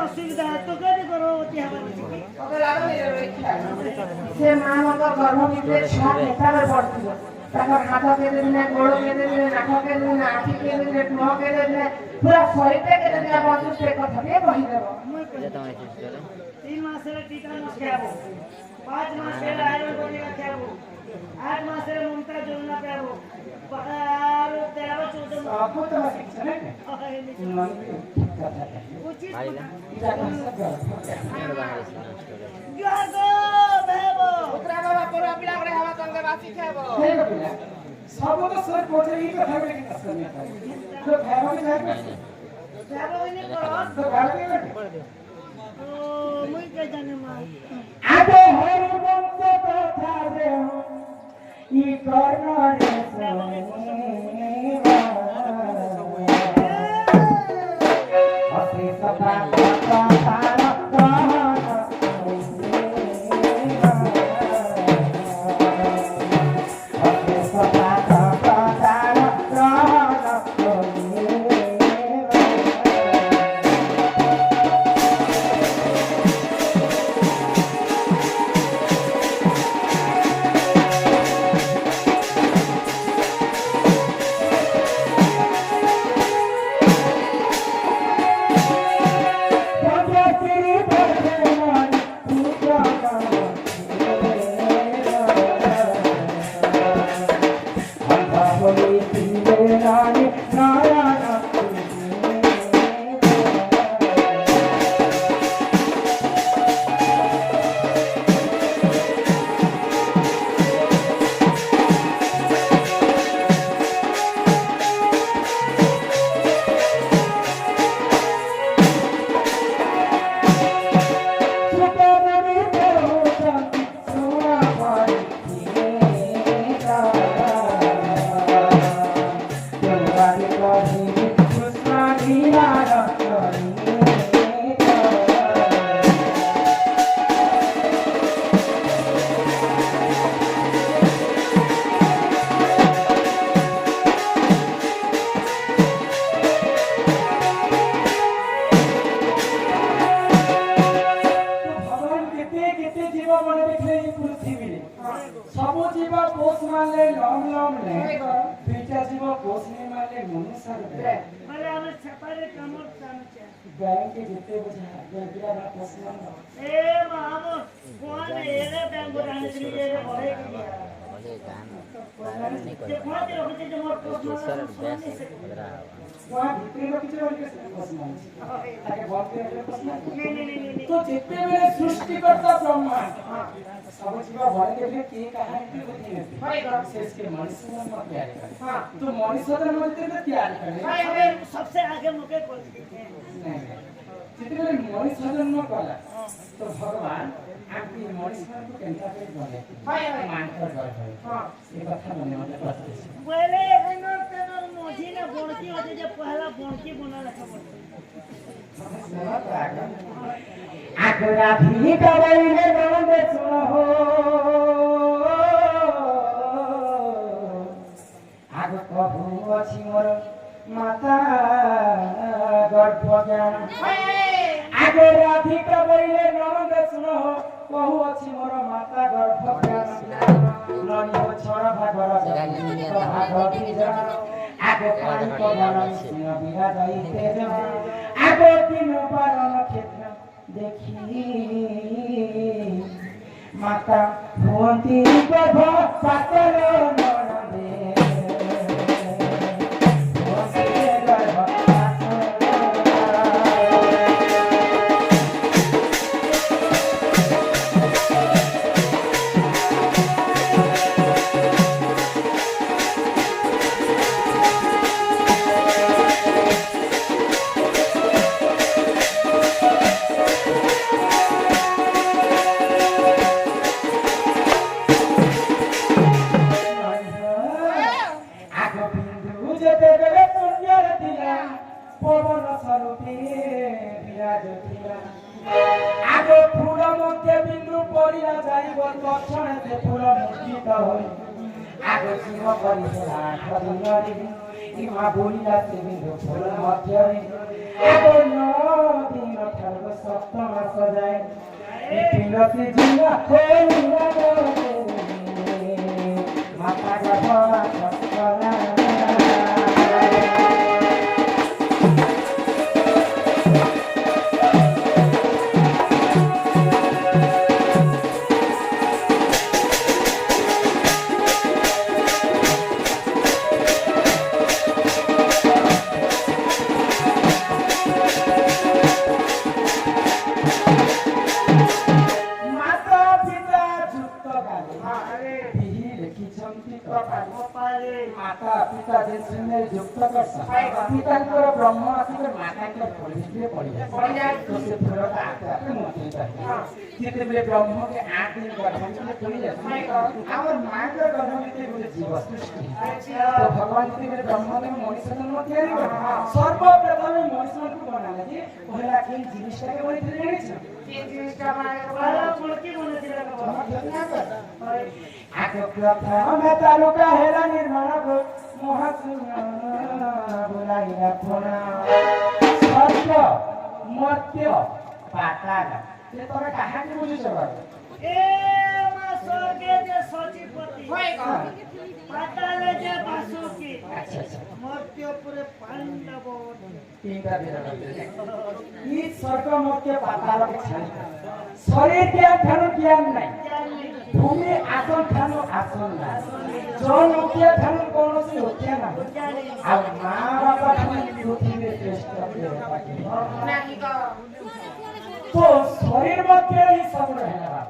असुविधा तो कभी करो क्या से मां का गर्भ में छह नेता में पड़ती है ताकर हाथ के दिन गोड़ के दिन नाक के दिन आँखी के दिन मुंह के दिन पूरा शरीर के दिन बाजू से कथा के कहि देबो 3 मास रे टीटानस खाबो 5 मास रे आयरन बनेगा खाबो 8 मास रे ममता जोड़ना खाबो और 13 14 आपको तो शिक्षा है उचित उतरा बाबा पूरा पिला रे हवा संगे बासी खाबो सब तो सर कोठे ही कथा के कसम है तो खाबो के जाए खाबो नहीं करो तो खाबो के तो मुई के जाने मां आगे हरि वंश कथा रे ई कर्ण रे सोनी सता बैंक जितने बजा बेबिया ना पसंद ए मामो कौन एरे बैंक बनाने के लिए रे भरे बोले काम नहीं ये कौन तेरे को जो मोर को सर बेस बदरा वहां भीतर लोग किसी और के पसंद आगे बहुत के पसंद नहीं तो जितने मेरे सृष्टिकर्ता ब्रह्मांड सब जीव भरे के लिए के कहानी होती है भाई शेष के मनुष्य में तैयार करे हां तो मनुष्य के मध्य में तैयार करे भाई सबसे आगे मुके को जितने मनुष्य जन्म कला तो भगवान आपकी मनुष्य को केंद्र पे बने भाई मान कर गए हां ये कथा मने मने पड़ते बोले एनो तेनो मोजी ने बोणकी होते जे पहला बोणकी बना रखा बोलते आगरा भी कबैले बंदे सुनो हो आग कबू अछि मोर माता गर्भ ज्ञान आगे राधी कबैले नंद सुनो कहू अछि मोर माता गर्भ ज्ञान ननी हो छोरा भागर भागवती जान आगे पानी को बन सिंह बिरा जाई तेज आगे तीन पारण क्षेत्र देखी माता हुंती गर्भ पातर ननदे आगे फूल मध्य बिंदु पड़िया जाइब दक्षिण से फूल मुर्जित होई आगे सिंह परिसरा खदिनरी इमा बोलिया से बिंदु फूल मध्य आगे 9 दिन ठाकुर ସଜାଏ ପିଣ୍ଡତି ଜିଲା ହୋଇଲା ମାତା ଗର୍ଭ ସକଲା माता पिता जिसने युक्त कर पितांकर ब्रह्म आसिक मातांकर परिस्थिति पड़ी जाए तो से फुलता आते मुक्ति चाहिए जिते बे ब्रह्म के 8 दिन गर्भ में पड़ी जाए और मां के गर्भ में गोटे जीव सृष्टि तो भगवान जी बे ब्रह्म ने मनुष्य जन्म तैयारी कर सर्वप्रथम मनुष्य को बनाले जे पहला के जिनिसटा के बनी जाने छ के जिनिसटा बनाए पहला मूर्ति बने दिला आगे प्रथम तालुका हेला निर्माण को बुलाइला पुना सत्य मर्त्य पाताल ये तोरा कहां के बुझी छबा ए मा स्वर्गे जे सचिपति पाताल जे बासुकी अच्छा मर्त्य पुरे पांडव तीनटा बिरल ई स्वर्ग मर्त्य पाताल के छाई शरीर के ज्ञान नहीं भूमि आसन ठानु आसन ना जन उठिया ठानु कोनोसी उठिया ना आ मां बाबा ठानु पृथ्वी में श्रेष्ठ नहीं तो शरीर मध्य ही सब रहेगा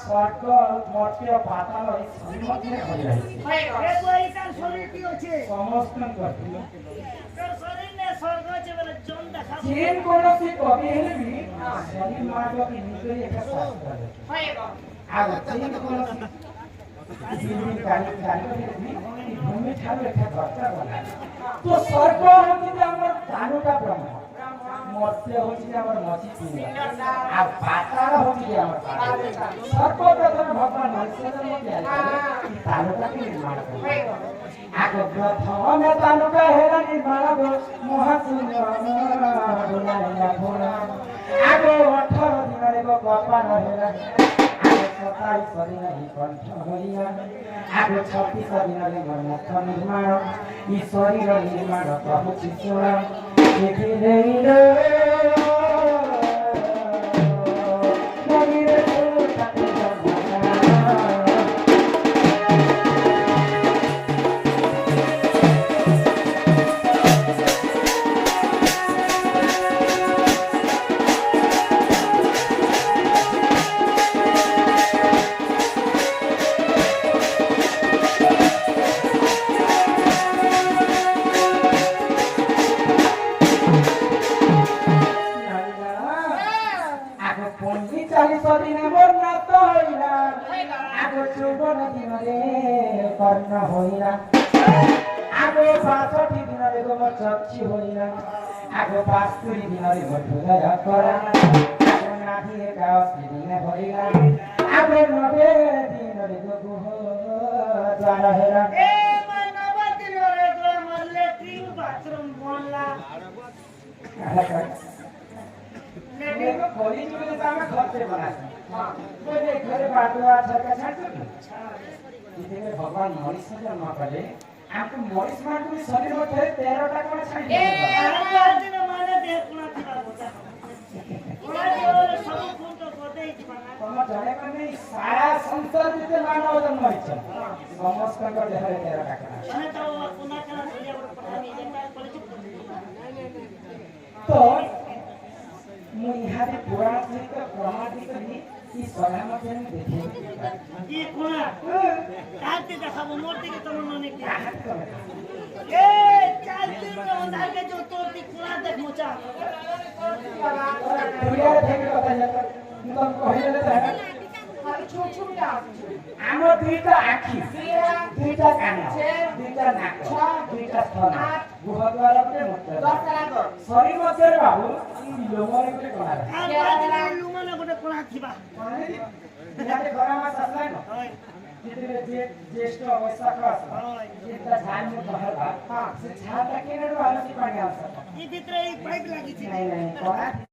स्वर्ग मर्त्य पाताल ही शरीर मध्य हो जाए ए कोई का शरीर की होचे समस्त करती तो शरीर ने स्वर्ग जे बोले जन देखा जेन कोनोसी कवि हेले भी शरीर मार्ग की निकली एक शास्त्र है आगे जेन कोनोसी जीवन काली भूमि ठानु एक घरटा बना तो स्वर्ग होची हमर दानु का ब्रह्म मर्त्य होची हमर मची पिंड आ पाताल होची हमर पाताल सर्वप्रथम भगवान मनुष्य जन्म दिया ई तालुका के निर्माण करे आगे प्रथम तालुका हेला निर्माण को महासुंदर बुलाइला भोला आगे 18 दिन रे बापा न हेला सताई शरीर ही कंठ होइया आगे 36 दिन रे मुख निर्माण ई शरीर निर्माण प्रभु शिष्य देखि देइलो मगिरे सुताते जन्म कर्ण होइरा आगो 62 दिन रे गो चक्षी होइरा आगो 72 दिन रे मठुया करा आगो नाथी एका 80 दिन होइरा आगो 90 दिन रे गो द्वार हेरा ए मा 90 दिन रे गो मरले तीन बाथरूम बनला लेकिन को कोली जुले तामा खर्चे बना हां कोई घरे बाटवा छरका छाड़ इथे भगवान मनुष्य जन्म कले आपको मनुष्य मान को शरीर में 13 टा कोन छाड़ी ए आज दिन माने देख ना थिबा बोता ओला जोर सब खून तो कोते ही बना तम जाने कने सारा संसार जिते मानव जन्म होइछ समस्त का देह रे 13 टा कोन अने तो पुना करा दुनिया बड़ पठानी जेता कॉलेज तो मु इहारे पुराण सहित प्रमाण करी ई सलामत जन देखे ये कोना काते देखाबो मूर्ति के तमन ने क्या हाथ कर ए चालती में उधार के जो तोरती कोना देख मोचा दुनिया रे देखे कथा जाता तुम कहिले त है छोट छोट आमो दुईटा आखी दुईटा कान दुईटा नाक दुईटा स्तन गुहद्वार पे मुक्त शरीर मध्ये रे बाबू लोमरे के कोना आ लुमना गोटे कोना थिबा याते घरमा ससलाई न जितने ज्येष्ठ अवस्था का जितना झाल में बहर बा से झाल के ने वाला से पानी आवश्यक ई भित्र ई पाइप लागी छी नहीं कोना